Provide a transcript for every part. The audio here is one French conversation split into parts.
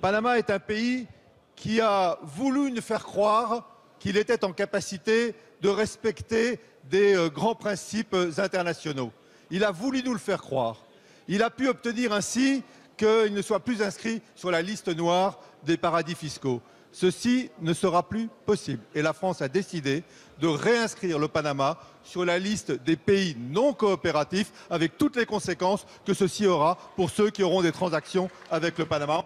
Panama est un pays qui a voulu nous faire croire qu'il était en capacité de respecter des grands principes internationaux. Il a voulu nous le faire croire. Il a pu obtenir ainsi qu'il ne soit plus inscrit sur la liste noire des paradis fiscaux. Ceci ne sera plus possible. Et la France a décidé de réinscrire le Panama sur la liste des pays non coopératifs, avec toutes les conséquences que ceci aura pour ceux qui auront des transactions avec le Panama.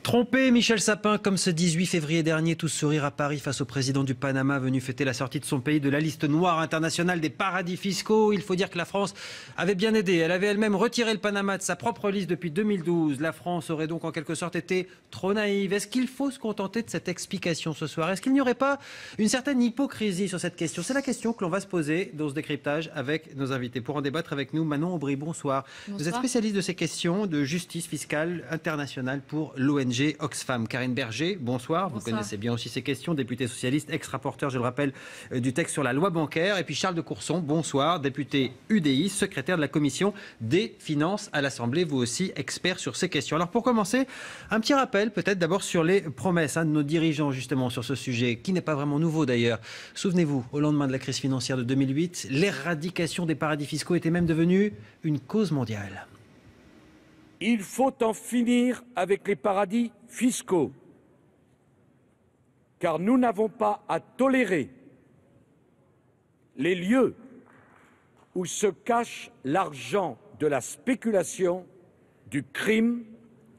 Trompé, Michel Sapin, comme ce 18 février dernier, tous sourire à Paris face au président du Panama venu fêter la sortie de son pays de la liste noire internationale des paradis fiscaux. Il faut dire que la France avait bien aidé. Elle avait elle-même retiré le Panama de sa propre liste depuis 2012. La France aurait donc en quelque sorte été trop naïve. Est-ce qu'il faut se contenter de cette explication ce soir? Est-ce qu'il n'y aurait pas une certaine hypocrisie sur cette question? C'est la question que l'on va se poser dans ce décryptage avec nos invités. Pour en débattre avec nous, Manon Aubry, bonsoir. Vous êtes spécialiste de ces questions de justice fiscale internationale pour l'ONG Oxfam. Karine Berger, bonsoir. Vous connaissez bien aussi ces questions, député socialiste, ex-rapporteur, je le rappelle, du texte sur la loi bancaire. Et puis Charles de Courson, bonsoir, député UDI, secrétaire de la commission des finances à l'Assemblée, vous aussi expert sur ces questions. Alors pour commencer, un petit rappel peut-être d'abord sur les promesses de nos dirigeants justement sur ce sujet, qui n'est pas vraiment nouveau d'ailleurs. Souvenez-vous, au lendemain de la crise financière de 2008, l'éradication des paradis fiscaux était même devenue une cause mondiale. Il faut en finir avec les paradis fiscaux, car nous n'avons pas à tolérer les lieux où se cache l'argent de la spéculation, du crime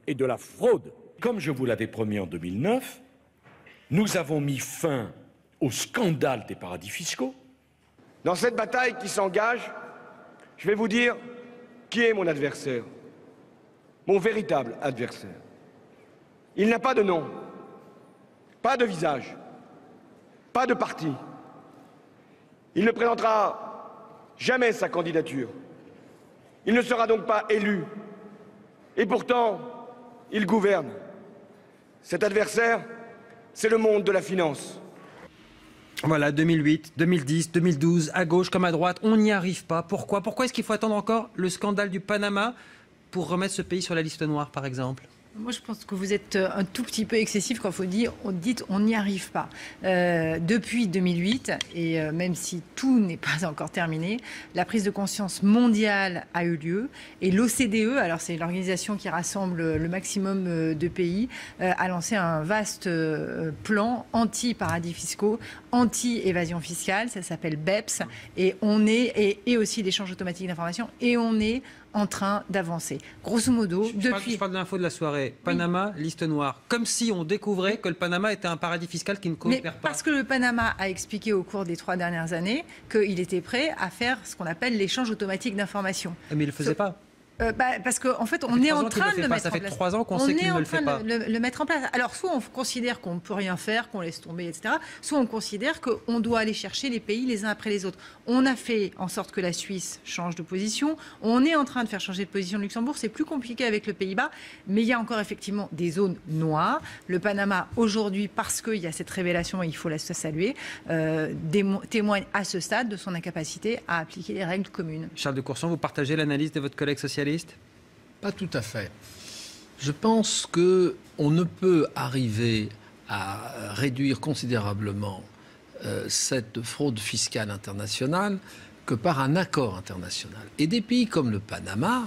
et de la fraude. Comme je vous l'avais promis en 2009, nous avons mis fin au scandale des paradis fiscaux. Dans cette bataille qui s'engage, je vais vous dire qui est mon adversaire. Mon véritable adversaire. Il n'a pas de nom, pas de visage, pas de parti. Il ne présentera jamais sa candidature. Il ne sera donc pas élu. Et pourtant, il gouverne. Cet adversaire, c'est le monde de la finance. Voilà, 2008, 2010, 2012, à gauche comme à droite, on n'y arrive pas. Pourquoi? Pourquoi est-ce qu'il faut attendre encore le scandale du Panama pour remettre ce pays sur la liste noire, par exemple? Moi, je pense que vous êtes un tout petit peu excessif quand vous dites on n'y arrive pas. Depuis 2008, et même si tout n'est pas encore terminé, la prise de conscience mondiale a eu lieu. Et l'OCDE, alors c'est l'organisation qui rassemble le maximum de pays, a lancé un vaste plan anti-paradis fiscaux, anti-évasion fiscale. Ça s'appelle BEPS. Et on est, et aussi l'échange automatique d'informations. Et on est en train d'avancer. Grosso modo, je parle de l'info de la soirée. Panama, oui. Liste noire. Comme si on découvrait que le Panama était un paradis fiscal qui ne coopère pas. Parce que le Panama a expliqué au cours des 3 dernières années qu'il était prêt à faire ce qu'on appelle l'échange automatique d'informations. Mais il ne le faisait pas. Parce qu'en fait, on est en train de le mettre en place. Ça fait 3 ans qu'on sait qu'il ne le fait pas. Le mettre en place. Alors, soit on considère qu'on ne peut rien faire, qu'on laisse tomber, etc. Soit on considère qu'on doit aller chercher les pays les uns après les autres. On a fait en sorte que la Suisse change de position. On est en train de faire changer de position le Luxembourg. C'est plus compliqué avec le Pays-Bas. Mais il y a encore effectivement des zones noires. Le Panama, aujourd'hui, parce qu'il y a cette révélation, et il faut la saluer, témoigne à ce stade de son incapacité à appliquer les règles communes. Charles de Courson, vous partagez l'analyse de votre collègue socialiste? Pas tout à fait. Je pense qu'on ne peut arriver à réduire considérablement cette fraude fiscale internationale que par un accord international. Et des pays comme le Panama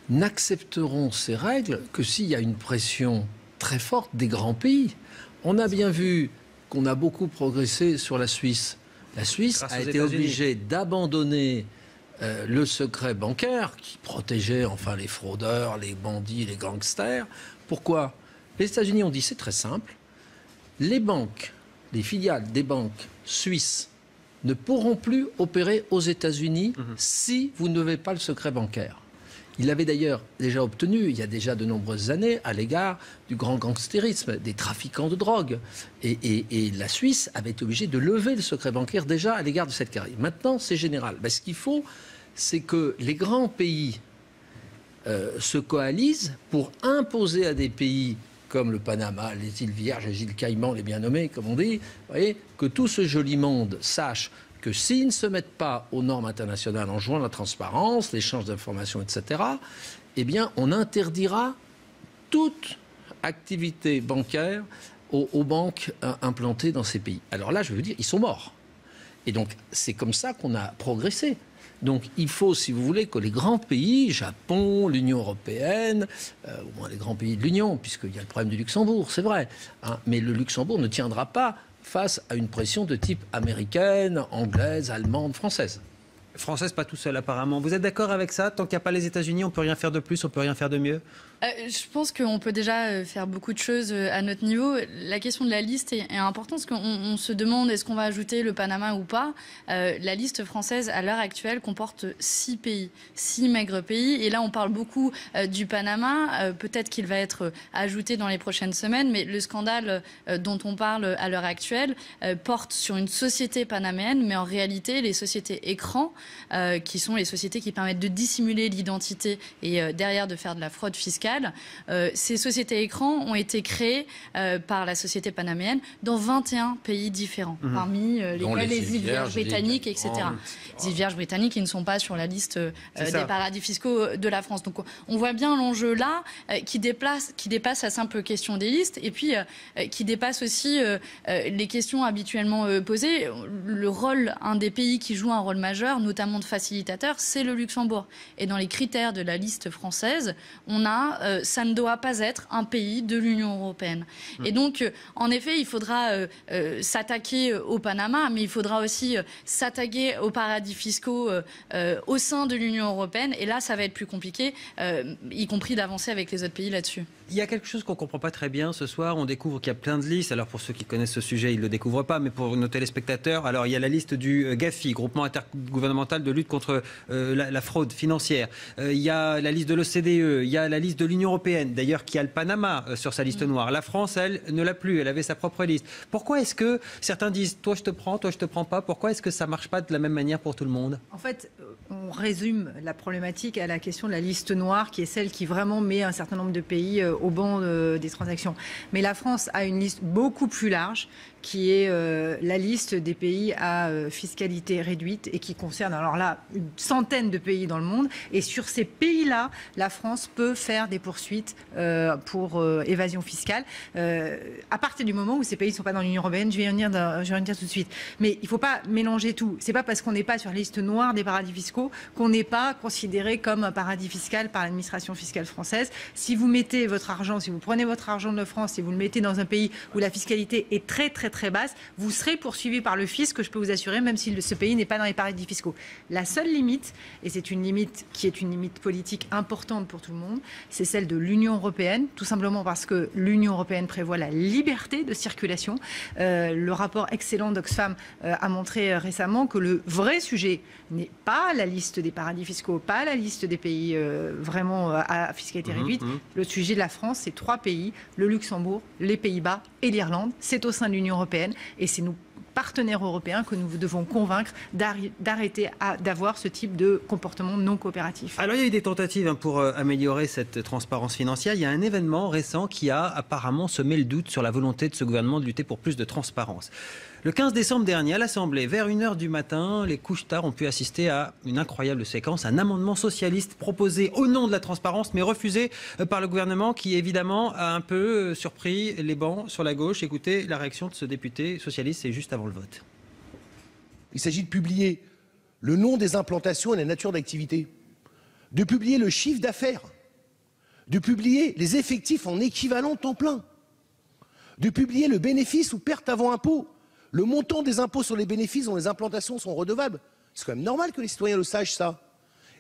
n'accepteront ces règles que s'il y a une pression très forte des grands pays. On a bien vu qu'on a beaucoup progressé sur la Suisse. La Suisse a été obligée d'abandonner le secret bancaire qui protégeait enfin les fraudeurs, les bandits, les gangsters. Pourquoi? Les États-Unis ont dit c'est très simple. Les banques, les filiales des banques suisses ne pourront plus opérer aux États-Unis si vous ne levez pas le secret bancaire. Il l'avait d'ailleurs déjà obtenu, il y a déjà de nombreuses années, à l'égard du grand gangstérisme, des trafiquants de drogue. Et la Suisse avait été obligée de lever le secret bancaire déjà à l'égard de cette carrière. Maintenant, c'est général. Ce qu'il faut, c'est que les grands pays se coalisent pour imposer à des pays comme le Panama, les îles Vierges, les îles Caïmans, les bien nommés, comme on dit, vous voyez, que tout ce joli monde sache que s'ils ne se mettent pas aux normes internationales en jouant la transparence, l'échange d'informations, etc., eh bien, on interdira toute activité bancaire aux banques implantées dans ces pays. Alors là, je veux dire, ils sont morts. Et donc, c'est comme ça qu'on a progressé. Donc, il faut, si vous voulez, que les grands pays, Japon, l'Union européenne, au moins les grands pays de l'Union, puisqu'il y a le problème du Luxembourg, c'est vrai, hein, mais le Luxembourg ne tiendra pas face à une pression de type américaine, anglaise, allemande, française. Française, pas tout seul apparemment. Vous êtes d'accord avec ça? Tant qu'il n'y a pas les États-Unis, on peut rien faire de plus, on peut rien faire de mieux? Je pense qu'on peut déjà faire beaucoup de choses à notre niveau. La question de la liste est importante parce qu'on se demande est-ce qu'on va ajouter le Panama ou pas. La liste française, à l'heure actuelle, comporte 6 pays, 6 maigres pays. Et là, on parle beaucoup du Panama. Peut-être qu'il va être ajouté dans les prochaines semaines, mais le scandale dont on parle à l'heure actuelle porte sur une société panaméenne, mais en réalité, les sociétés écrans, qui sont les sociétés qui permettent de dissimuler l'identité et derrière de faire de la fraude fiscale, ces sociétés écrans ont été créées par la société panaméenne dans 21 pays différents, parmi lesquels les îles Vierges britanniques, etc. Les îles Vierges britanniques qui ne sont pas sur la liste des paradis fiscaux de la France. Donc on voit bien l'enjeu là qui dépasse la simple question des listes et puis qui dépasse aussi les questions habituellement posées. Le rôle, un des pays qui joue un rôle majeur, notamment de facilitateur, c'est le Luxembourg. Et dans les critères de la liste française, on a ça ne doit pas être un pays de l'Union européenne. Et donc, en effet, il faudra s'attaquer au Panama, mais il faudra aussi s'attaquer aux paradis fiscaux au sein de l'Union européenne. Et là, ça va être plus compliqué, y compris d'avancer avec les autres pays là-dessus. Il y a quelque chose qu'on ne comprend pas très bien ce soir. On découvre qu'il y a plein de listes. Alors pour ceux qui connaissent ce sujet, ils ne le découvrent pas, mais pour nos téléspectateurs, alors il y a la liste du GAFI, Groupement intergouvernemental de lutte contre la fraude financière. Il y a la liste de l'OCDE, il y a la liste de l'Union européenne, d'ailleurs qui a le Panama sur sa liste noire. La France, elle, ne l'a plus, elle avait sa propre liste. Pourquoi est-ce que certains disent toi je te prends, toi je te prends pas? Pourquoi est-ce que ça ne marche pas de la même manière pour tout le monde? En fait, on résume la problématique à la question de la liste noire, qui est celle qui vraiment met un certain nombre de pays au banc des transactions. Mais la France a une liste beaucoup plus large, qui est la liste des pays à fiscalité réduite et qui concerne, alors là, une centaine de pays dans le monde. Et sur ces pays-là, la France peut faire des poursuites pour évasion fiscale à partir du moment où ces pays ne sont pas dans l'Union européenne. Je vais en dire tout de suite. Mais il ne faut pas mélanger tout. C'est pas parce qu'on n'est pas sur la liste noire des paradis fiscaux qu'on n'est pas considéré comme un paradis fiscal par l'administration fiscale française. Si vous mettez votre argent, si vous prenez votre argent de France et vous le mettez dans un pays où la fiscalité est très très très basse, vous serez poursuivi par le fisc, je peux vous assurer, même si ce pays n'est pas dans les paradis fiscaux. La seule limite, et c'est une limite qui est une limite politique importante pour tout le monde, c'est celle de l'Union européenne, tout simplement parce que l'Union européenne prévoit la liberté de circulation. Le rapport excellent d'Oxfam a montré récemment que le vrai sujet n'est pas la liste des paradis fiscaux, pas la liste des pays vraiment à fiscalité réduite. Le sujet de la France, c'est 3 pays, le Luxembourg, les Pays-Bas et l'Irlande. C'est au sein de l'Union européenne et c'est nos partenaires européens que nous devons convaincre d'arrêter d'avoir ce type de comportement non coopératif. Alors il y a eu des tentatives pour améliorer cette transparence financière. Il y a un événement récent qui a apparemment semé le doute sur la volonté de ce gouvernement de lutter pour plus de transparence. Le 15 décembre dernier, à l'Assemblée, vers 1h du matin, les couches-tard ont pu assister à une incroyable séquence, un amendement socialiste proposé au nom de la transparence, mais refusé par le gouvernement qui, évidemment, a un peu surpris les bancs sur la gauche. Écoutez la réaction de ce député socialiste, c'est juste avant le vote. Il s'agit de publier le nom des implantations et la nature d'activité, de publier le chiffre d'affaires, de publier les effectifs en équivalent temps plein, de publier le bénéfice ou perte avant impôt, le montant des impôts sur les bénéfices dont les implantations sont redevables. C'est quand même normal que les citoyens le sachent, ça.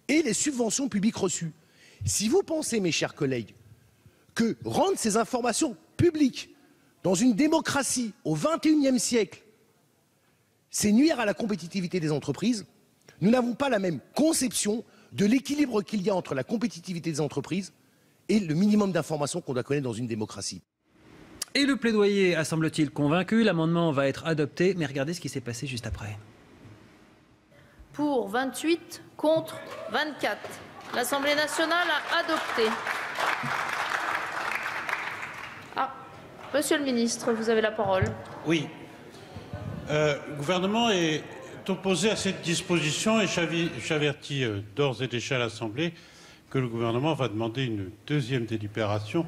Et les subventions publiques reçues. Si vous pensez, mes chers collègues, que rendre ces informations publiques dans une démocratie au XXIe siècle, c'est nuire à la compétitivité des entreprises, nous n'avons pas la même conception de l'équilibre qu'il y a entre la compétitivité des entreprises et le minimum d'informations qu'on doit connaître dans une démocratie. Et le plaidoyer a, semble-t-il, convaincu. L'amendement va être adopté, mais regardez ce qui s'est passé juste après. Pour 28, contre 24. L'Assemblée nationale a adopté. Ah, Monsieur le ministre, vous avez la parole. Oui. Le gouvernement est opposé à cette disposition et j'avertis d'ores et déjà l'Assemblée que le gouvernement va demander une deuxième délibération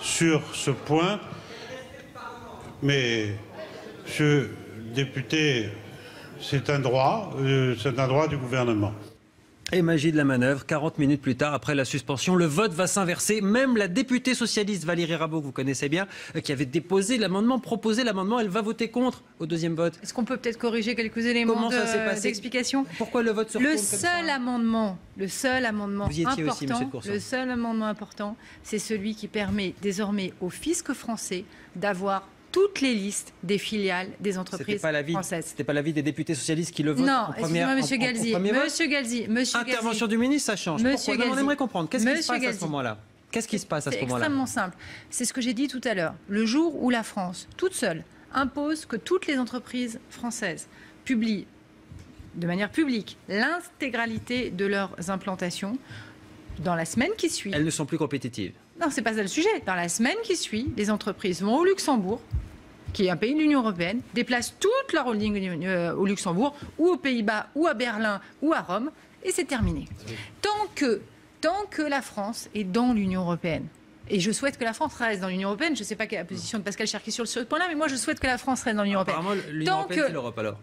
sur ce point. Mais, monsieur le député, c'est un droit du gouvernement. Et magie de la manœuvre, 40 minutes plus tard, après la suspension, le vote va s'inverser. Même la députée socialiste Valérie Rabault, que vous connaissez bien, qui avait proposé l'amendement, elle va voter contre au deuxième vote. Est-ce qu'on peut peut-être corriger quelques éléments d'explication? Pourquoi le vote se retourne comme ça? Le seul amendement Vous y étiez aussi, monsieur de Courson. le seul amendement important, c'est celui qui permet désormais au fisc français d'avoir toutes les listes des filiales des entreprises françaises. C'était pas l'avis des députés socialistes qui le votent en première. Non, Monsieur Galzi. Intervention du ministre, ça change. Pourquoi? On aimerait comprendre. Qu'est-ce qui se passe à ce moment-là? Qu'est-ce qui se passe à ce moment-là? C'est extrêmement simple. C'est ce que j'ai dit tout à l'heure. Le jour où la France, toute seule, impose que toutes les entreprises françaises publient de manière publique l'intégralité de leurs implantations, dans la semaine qui suit. Elles ne sont plus compétitives. Non, c'est pas ça le sujet. Dans la semaine qui suit, les entreprises vont au Luxembourg, qui est un pays de l'Union européenne, déplacent toute leur holding au Luxembourg, ou aux Pays-Bas, ou à Berlin, ou à Rome, et c'est terminé. Tant que la France est dans l'Union européenne, et je souhaite que la France reste dans l'Union européenne. Je ne sais pas quelle est la position de Pascal Cherki sur ce point-là, mais moi je souhaite que la France reste dans l'Union européenne. Apparemment, l'Union européenne, c'est l'Europe alors.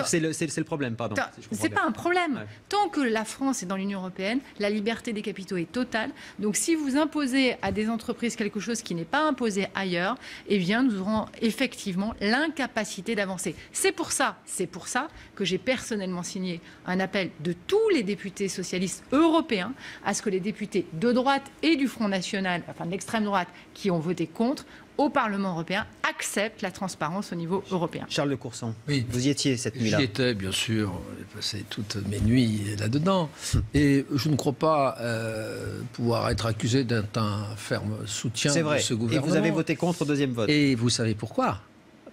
C'est le problème, pardon. C'est pas un problème. Ouais. Tant que la France est dans l'Union européenne, la liberté des capitaux est totale. Donc si vous imposez à des entreprises quelque chose qui n'est pas imposé ailleurs, eh bien nous aurons effectivement l'incapacité d'avancer. C'est pour ça que j'ai personnellement signé un appel de tous les députés socialistes européens à ce que les députés de droite et du Front National, enfin de l'extrême droite, qui ont voté contre, au Parlement européen, acceptent la transparence au niveau européen. Charles de Courson, oui. Vous y étiez cette nuit-là? J'y étais, bien sûr. J'ai passé toutes mes nuits là-dedans. Et je ne crois pas pouvoir être accusé d'un ferme soutien de ce gouvernement. Et vous avez voté contre au deuxième vote. Et vous savez pourquoi?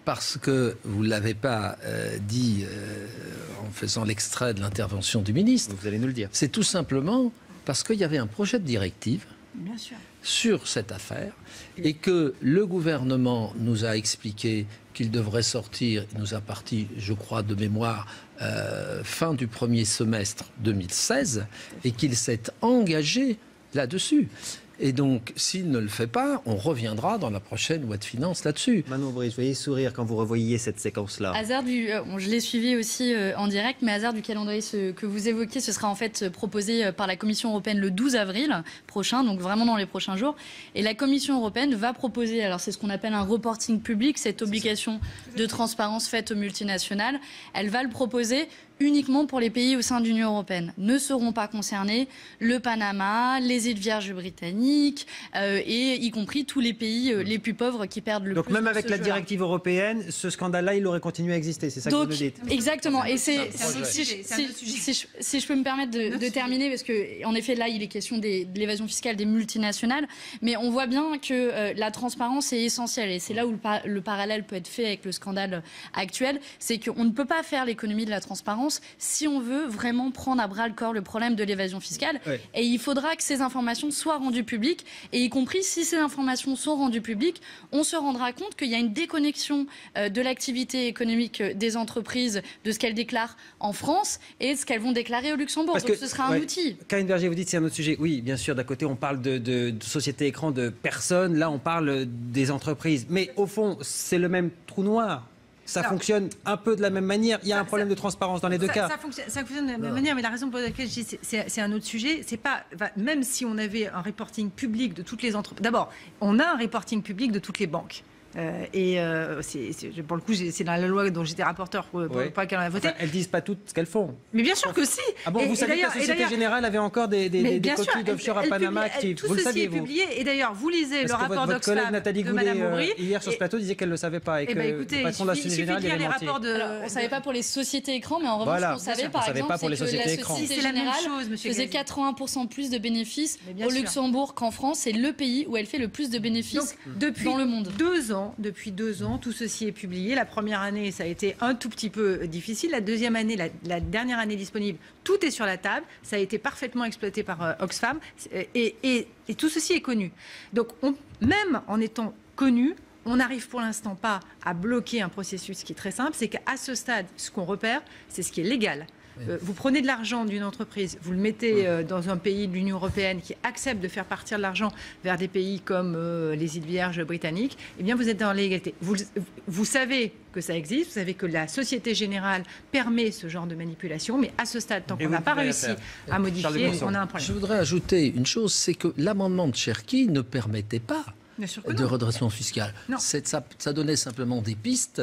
Parce que vous ne l'avez pas dit en faisant l'extrait de l'intervention du ministre. Vous allez nous le dire. C'est tout simplement parce qu'il y avait un projet de directive Bien sûr. sur cette affaire et que le gouvernement nous a expliqué qu'il devrait sortir, il nous a parti, je crois, de mémoire, fin du premier semestre 2016 et qu'il s'est engagé là-dessus. Et donc, s'il ne le fait pas, on reviendra dans la prochaine loi de finances là-dessus. Manon Brice, vous voyez sourire quand vous revoyez cette séquence-là. Je l'ai suivi aussi en direct, mais hasard du calendrier que vous évoquez, ce sera en fait proposé par la Commission européenne le 12 avril prochain, donc vraiment dans les prochains jours. Et la Commission européenne va proposer, alors c'est ce qu'on appelle un reporting public, cette obligation de transparence faite aux multinationales. Elle va le proposer uniquement pour les pays au sein de l'Union européenne. Ne seront pas concernés le Panama, les îles Vierges britanniques et y compris tous les pays les plus pauvres qui perdent le plus. Donc même avec la directive européenne, ce scandale-là, il aurait continué à exister, c'est ça que vous nous dites? Exactement. Et si je peux me permettre de terminer, parce qu'en effet là, il est question de l'évasion fiscale des multinationales, mais on voit bien que la transparence est essentielle. Et c'est là où le parallèle peut être fait avec le scandale actuel, c'est qu'on ne peut pas faire l'économie de la transparence si on veut vraiment prendre à bras-le-corps le problème de l'évasion fiscale. Ouais. Et il faudra que ces informations soient rendues publiques, et y compris si ces informations sont rendues publiques, on se rendra compte qu'il y a une déconnexion de l'activité économique des entreprises, de ce qu'elles déclarent en France et de ce qu'elles vont déclarer au Luxembourg. Donc ce sera un outil. Karine Berger, vous dites que c'est un autre sujet. Oui, bien sûr, d'un côté on parle de société écran de personnes, là on parle des entreprises. Mais au fond, c'est le même trou noir. Ça fonctionne un peu de la même manière. Il y a un problème de transparence dans les deux cas. Ça fonctionne de la même manière, mais la raison pour laquelle je dis c'est un autre sujet, c'est pas même si on avait un reporting public de toutes les entreprises. D'abord, on a un reporting public de toutes les banques. Pour le coup, c'est dans la loi dont j'étais rapporteur pour laquelle on a voté. Enfin, elles disent pas toutes ce qu'elles font. Mais bien sûr que si. Ah bon, vous savez que la Société Générale avait encore des coquilles d'offshore à Panama actives. Tout ceci est publié. Et d'ailleurs, vous lisez le rapport d'Oxfam de Mme Aubry. Hier sur ce plateau disait qu'elle ne le savait pas et que le patron de la Société Générale avait menti. On ne savait pas pour les sociétés écrans, mais en revanche, on savait par exemple que la Société Générale faisait 80% plus de bénéfices au Luxembourg qu'en France. C'est le pays où elle fait le plus de bénéfices dans le monde. Depuis 2 ans, tout ceci est publié. La première année, ça a été un tout petit peu difficile. La deuxième année, la dernière année disponible, tout est sur la table. Ça a été parfaitement exploité par Oxfam. Et tout ceci est connu. Donc, même en étant connu, on n'arrive pour l'instant pas à bloquer un processus qui est très simple. C'est qu'à ce stade, ce qu'on repère, c'est ce qui est légal. Vous prenez de l'argent d'une entreprise, vous le mettez dans un pays de l'Union européenne qui accepte de faire partir de l'argent vers des pays comme les îles Vierges britanniques, eh bien vous êtes dans l'égalité. Vous savez que ça existe, vous savez que la Société Générale permet ce genre de manipulation, mais à ce stade, tant qu'on n'a pas réussi à modifier, on a un problème. Je voudrais ajouter une chose, c'est que l'amendement de Cherki ne permettait pas de redressement fiscal. Ça donnait simplement des pistes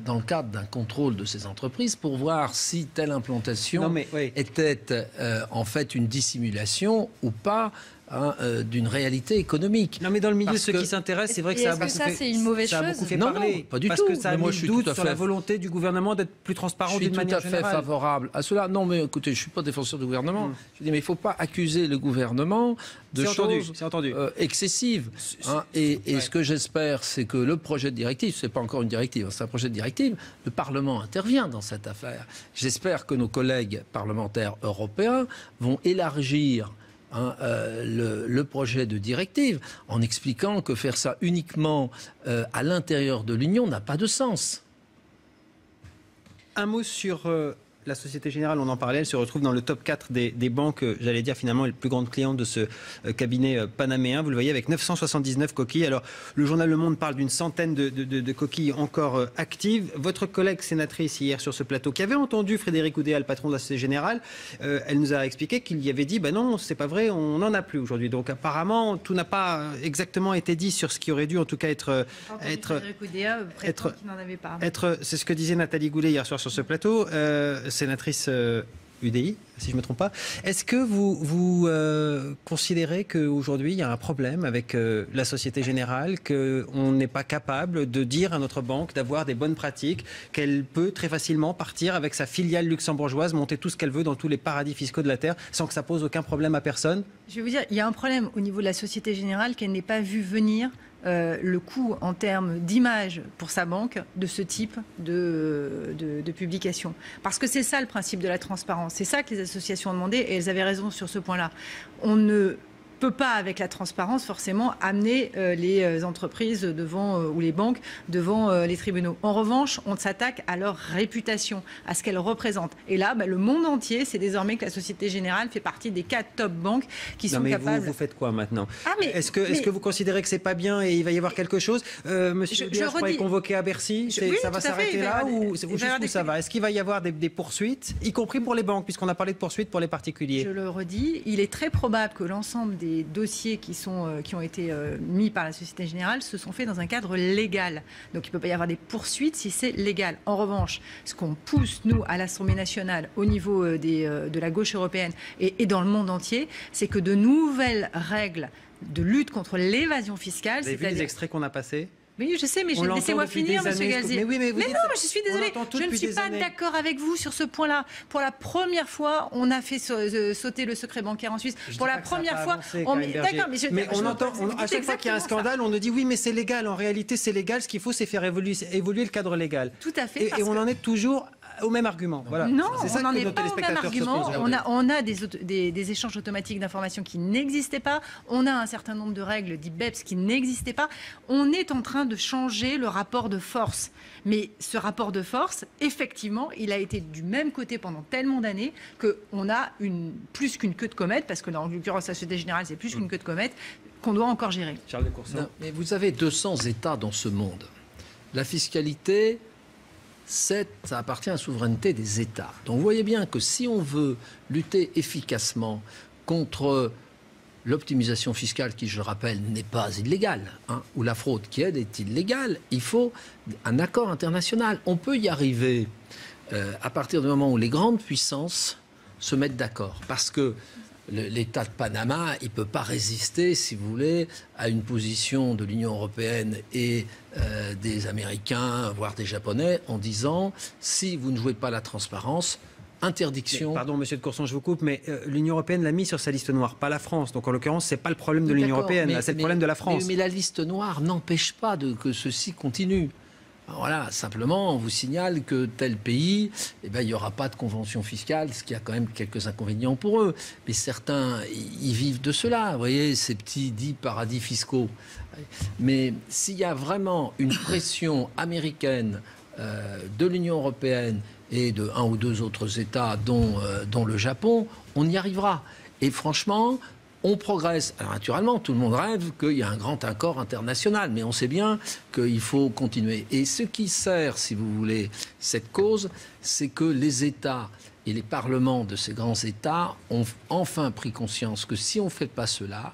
dans le cadre d'un contrôle de ces entreprises pour voir si telle implantation était en fait une dissimulation ou pas d'une réalité économique. Non, mais dans le milieu, ceux qui s'intéressent, c'est vrai que ça a beaucoup fait, c'est une mauvaise chose. parler. Non, pas du parce tout. que ça a mis le doute sur la volonté du gouvernement d'être plus transparent d'une manière générale. Je suis tout à fait favorable à cela. Non, mais écoutez, je ne suis pas défenseur du gouvernement. Je dis, mais il ne faut pas accuser le gouvernement de choses excessives. Et ce que j'espère, c'est que le projet de directive, ce n'est pas encore une directive, c'est un projet de directive, le Parlement intervient dans cette affaire. J'espère que nos collègues parlementaires européens vont élargir le projet de directive en expliquant que faire ça uniquement à l'intérieur de l'Union n'a pas de sens. Un mot sur la Société Générale, on en parlait, elle se retrouve dans le top 4 des banques, j'allais dire finalement, les plus grandes clientes de ce cabinet panaméen. Vous le voyez, avec 979 coquilles. Alors, le journal Le Monde parle d'une centaine de coquilles encore actives. Votre collègue sénatrice hier sur ce plateau, qui avait entendu Frédéric Oudéa, le patron de la Société Générale, elle nous a expliqué qu'il y avait dit, non, c'est pas vrai, on n'en a plus aujourd'hui. Donc apparemment, tout n'a pas exactement été dit sur ce qui aurait dû en tout cas Frédéric Oudéa prétend qu'il n'en avait pas. C'est ce que disait Nathalie Goulet hier soir sur ce plateau. Sénatrice UDI, si je ne me trompe pas. Est-ce que vous considérez qu'aujourd'hui, il y a un problème avec la Société Générale, qu'on n'est pas capable de dire à notre banque d'avoir des bonnes pratiques, qu'elle peut très facilement partir avec sa filiale luxembourgeoise, monter tout ce qu'elle veut dans tous les paradis fiscaux de la Terre, sans que ça pose aucun problème à personne? Je vais vous dire, il y a un problème au niveau de la Société Générale qu'elle n'ait pas vu venir le coût en termes d'image pour sa banque de ce type de publication. Parce que c'est ça le principe de la transparence. C'est ça que les associations ont demandé et elles avaient raison sur ce point-là. On ne peut pas, avec la transparence, forcément amener les entreprises devant ou les banques devant les tribunaux. En revanche, on s'attaque à leur réputation, à ce qu'elles représentent. Et là, le monde entier sait désormais que la Société Générale fait partie des 4 top banques qui sont capables... Vous faites quoi maintenant? Est-ce que vous considérez que c'est pas bien et il va y avoir quelque chose? Monsieur Oudéa, je crois, est convoqué à Bercy. Ça va s'arrêter là ou jusqu'où ça va? Est-ce qu'il va y avoir des poursuites, y compris pour les banques, puisqu'on a parlé de poursuites pour les particuliers? Je le redis, il est très probable que l'ensemble des dossiers qui ont été mis par la Société Générale se sont faits dans un cadre légal. Donc il ne peut pas y avoir des poursuites si c'est légal. En revanche, ce qu'on pousse, nous, à l'Assemblée nationale, au niveau de la gauche européenne et dans le monde entier, c'est que de nouvelles règles de lutte contre l'évasion fiscale... Vous avez vu les extraits qu'on a passés? Oui, je sais, mais laissez-moi finir, monsieur Gazier. Mais non, je suis désolée, je ne suis pas d'accord avec vous sur ce point-là. Pour la première fois, on a fait sauter le secret bancaire en Suisse. Pour la première fois, d'accord, mais on entend à chaque fois qu'il y a un scandale, on nous dit oui, mais c'est légal. En réalité, c'est légal. Ce qu'il faut, c'est faire évoluer le cadre légal. Tout à fait. Et on en est toujours au même argument. Voilà. Non, on n'en est pas au même argument. On a des échanges automatiques d'informations qui n'existaient pas. On a un certain nombre de règles, dit BEPS, qui n'existaient pas. On est en train de changer le rapport de force. Mais ce rapport de force, effectivement, il a été du même côté pendant tellement d'années qu'on a plus qu'une queue de comète, parce que dans l'occurrence, la Société Générale, c'est plus qu'une queue de comète, qu'on doit encore gérer. Charles de Courson. Mais vous avez 200 États dans ce monde. La fiscalité... ça appartient à la souveraineté des États. Donc vous voyez bien que si on veut lutter efficacement contre l'optimisation fiscale, qui, je le rappelle, n'est pas illégale, ou la fraude qui est illégale, il faut un accord international. On peut y arriver à partir du moment où les grandes puissances se mettent d'accord. Parce que l'État de Panama, il ne peut pas résister, si vous voulez, à une position de l'Union européenne et des Américains, voire des Japonais, en disant si vous ne jouez pas la transparence, interdiction. Mais, pardon, monsieur de Courson, je vous coupe, mais l'Union européenne l'a mis sur sa liste noire, pas la France. Donc en l'occurrence, c'est pas le problème de l'Union européenne, c'est le problème de la France. Mais la liste noire n'empêche pas que ceci continue. Alors voilà, simplement, on vous signale que tel pays, il n'y aura pas de convention fiscale, ce qui a quand même quelques inconvénients pour eux. Mais certains, ils vivent de cela, vous voyez, ces petits dits paradis fiscaux. Mais s'il y a vraiment une pression américaine de l'Union européenne et de 1 ou 2 autres États, dont le Japon, on y arrivera. Et franchement, on progresse. Alors naturellement, tout le monde rêve qu'il y a un grand accord international, mais on sait bien qu'il faut continuer. Et ce qui sert, si vous voulez, cette cause, c'est que les États et les parlements de ces grands États ont enfin pris conscience que si on ne fait pas cela,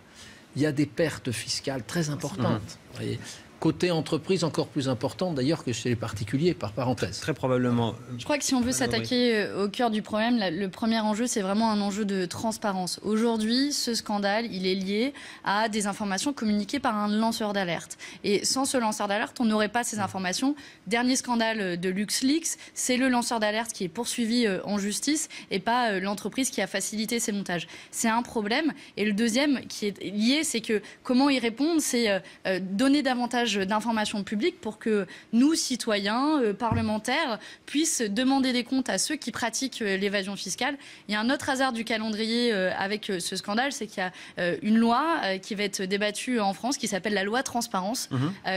il y a des pertes fiscales très importantes. Vous voyez, côté entreprise, encore plus importante d'ailleurs que chez les particuliers, par parenthèse. Très probablement. Je crois que si on veut s'attaquer au cœur du problème, le premier enjeu, c'est vraiment un enjeu de transparence. Aujourd'hui, ce scandale, il est lié à des informations communiquées par un lanceur d'alerte. Et sans ce lanceur d'alerte, on n'aurait pas ces informations. Dernier scandale de LuxLeaks, c'est le lanceur d'alerte qui est poursuivi en justice et pas l'entreprise qui a facilité ces montages. C'est un problème. Et le deuxième qui est lié, c'est que comment y répondre, c'est donner davantage d'informations publiques pour que nous, citoyens, parlementaires, puissent demander des comptes à ceux qui pratiquent l'évasion fiscale. Il y a un autre hasard du calendrier avec ce scandale, c'est qu'il y a une loi qui va être débattue en France qui s'appelle la loi transparence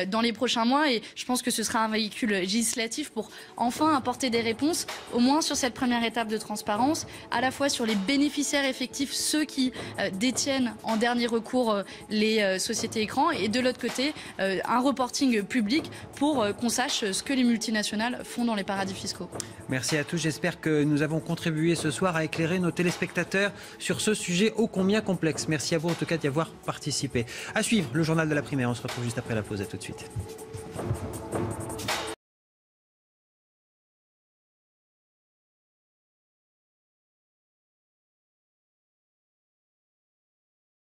dans les prochains mois, et je pense que ce sera un véhicule législatif pour enfin apporter des réponses, au moins sur cette première étape de transparence, à la fois sur les bénéficiaires effectifs, ceux qui détiennent en dernier recours les sociétés écrans, et de l'autre côté, un reporting public pour qu'on sache ce que les multinationales font dans les paradis fiscaux. Merci à tous. J'espère que nous avons contribué ce soir à éclairer nos téléspectateurs sur ce sujet ô combien complexe. Merci à vous en tout cas d'y avoir participé. À suivre le journal de la primaire. On se retrouve juste après la pause. À tout de suite.